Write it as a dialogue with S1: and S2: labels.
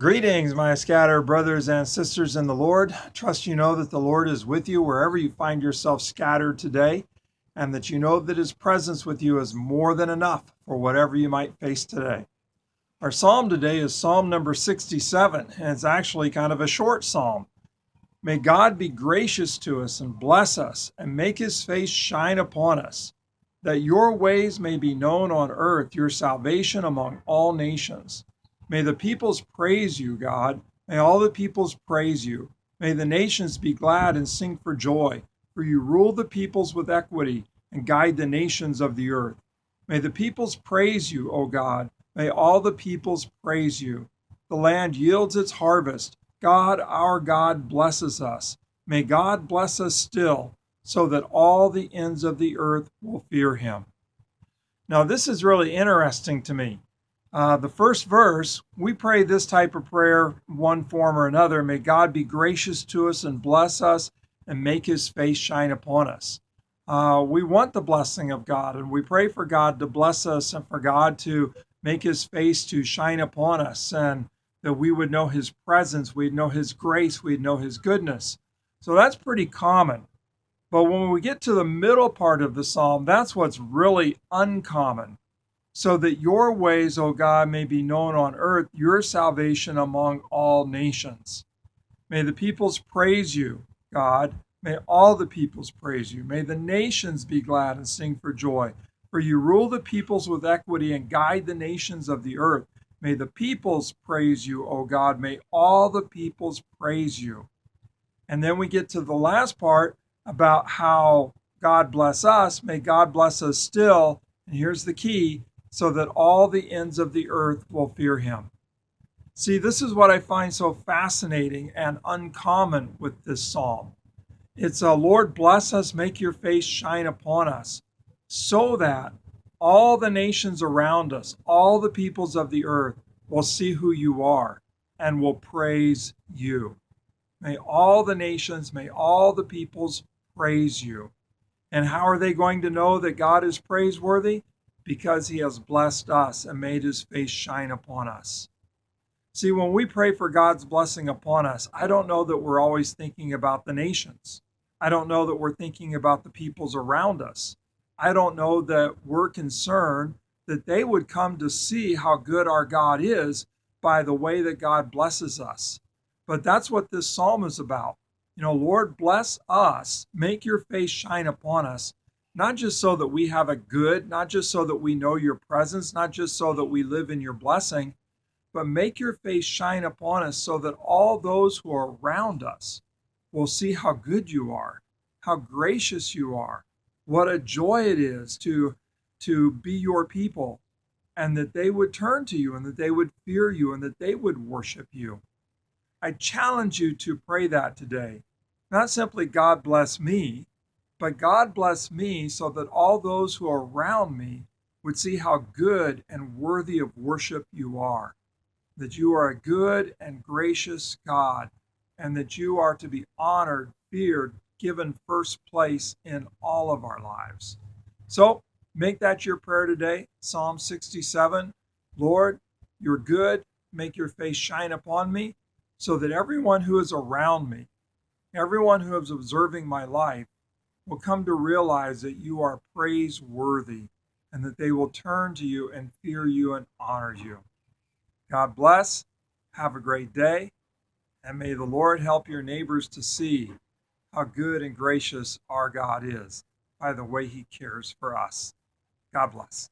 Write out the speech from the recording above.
S1: Greetings, my scattered brothers and sisters in the Lord. Trust you know that the Lord is with you wherever you find yourself scattered today, and that you know that His presence with you is more than enough for whatever you might face today. Our psalm today is Psalm number 67, and it's actually kind of a short psalm. May God be gracious to us and bless us and make His face shine upon us, that your ways may be known on earth, your salvation among all nations. May the peoples praise you, God. May all the peoples praise you. May the nations be glad and sing for joy, for you rule the peoples with equity and guide the nations of the earth. May the peoples praise you, O God. May all the peoples praise you. The land yields its harvest. God, our God, blesses us. May God bless us still, so that all the ends of the earth will fear him. Now, this is really interesting to me. The first verse, we pray this type of prayer, one form or another. May God be gracious to us and bless us and make his face shine upon us. We want the blessing of God, and we pray for God to bless us and for God to make his face to shine upon us, and that we would know his presence, we'd know his grace, we'd know his goodness. So that's pretty common. But when we get to the middle part of the psalm, that's what's really uncommon. So that your ways, O God, may be known on earth, your salvation among all nations. May the peoples praise you, God. May all the peoples praise you. May the nations be glad and sing for joy. For you rule the peoples with equity and guide the nations of the earth. May the peoples praise you, O God. May all the peoples praise you. And then we get to the last part about how God bless us. May God bless us still. And here's the key, so that all the ends of the earth will fear him. See, this is what I find so fascinating and uncommon with this psalm. It's Lord, bless us, make your face shine upon us, so that all the nations around us, all the peoples of the earth will see who you are and will praise you. May all the nations, may all the peoples praise you. And how are they going to know that God is praiseworthy? Because he has blessed us and made his face shine upon us. See, when we pray for God's blessing upon us, I don't know that we're always thinking about the nations. I don't know that we're thinking about the peoples around us. I don't know that we're concerned that they would come to see how good our God is by the way that God blesses us. But that's what this psalm is about. Lord, bless us, make your face shine upon us, not just so that we have a good, not just so that we know your presence, not just so that we live in your blessing, but make your face shine upon us so that all those who are around us will see how good you are, how gracious you are, what a joy it is to be your people, and that they would turn to you and that they would fear you and that they would worship you. I challenge you to pray that today. Not simply God bless me, but God bless me so that all those who are around me would see how good and worthy of worship you are, that you are a good and gracious God, and that you are to be honored, feared, given first place in all of our lives. So make that your prayer today, Psalm 67. Lord, you're good. Make your face shine upon me so that everyone who is around me, everyone who is observing my life, will come to realize that you are praiseworthy and that they will turn to you and fear you and honor you. God bless. Have a great day. And may the Lord help your neighbors to see how good and gracious our God is by the way he cares for us. God bless.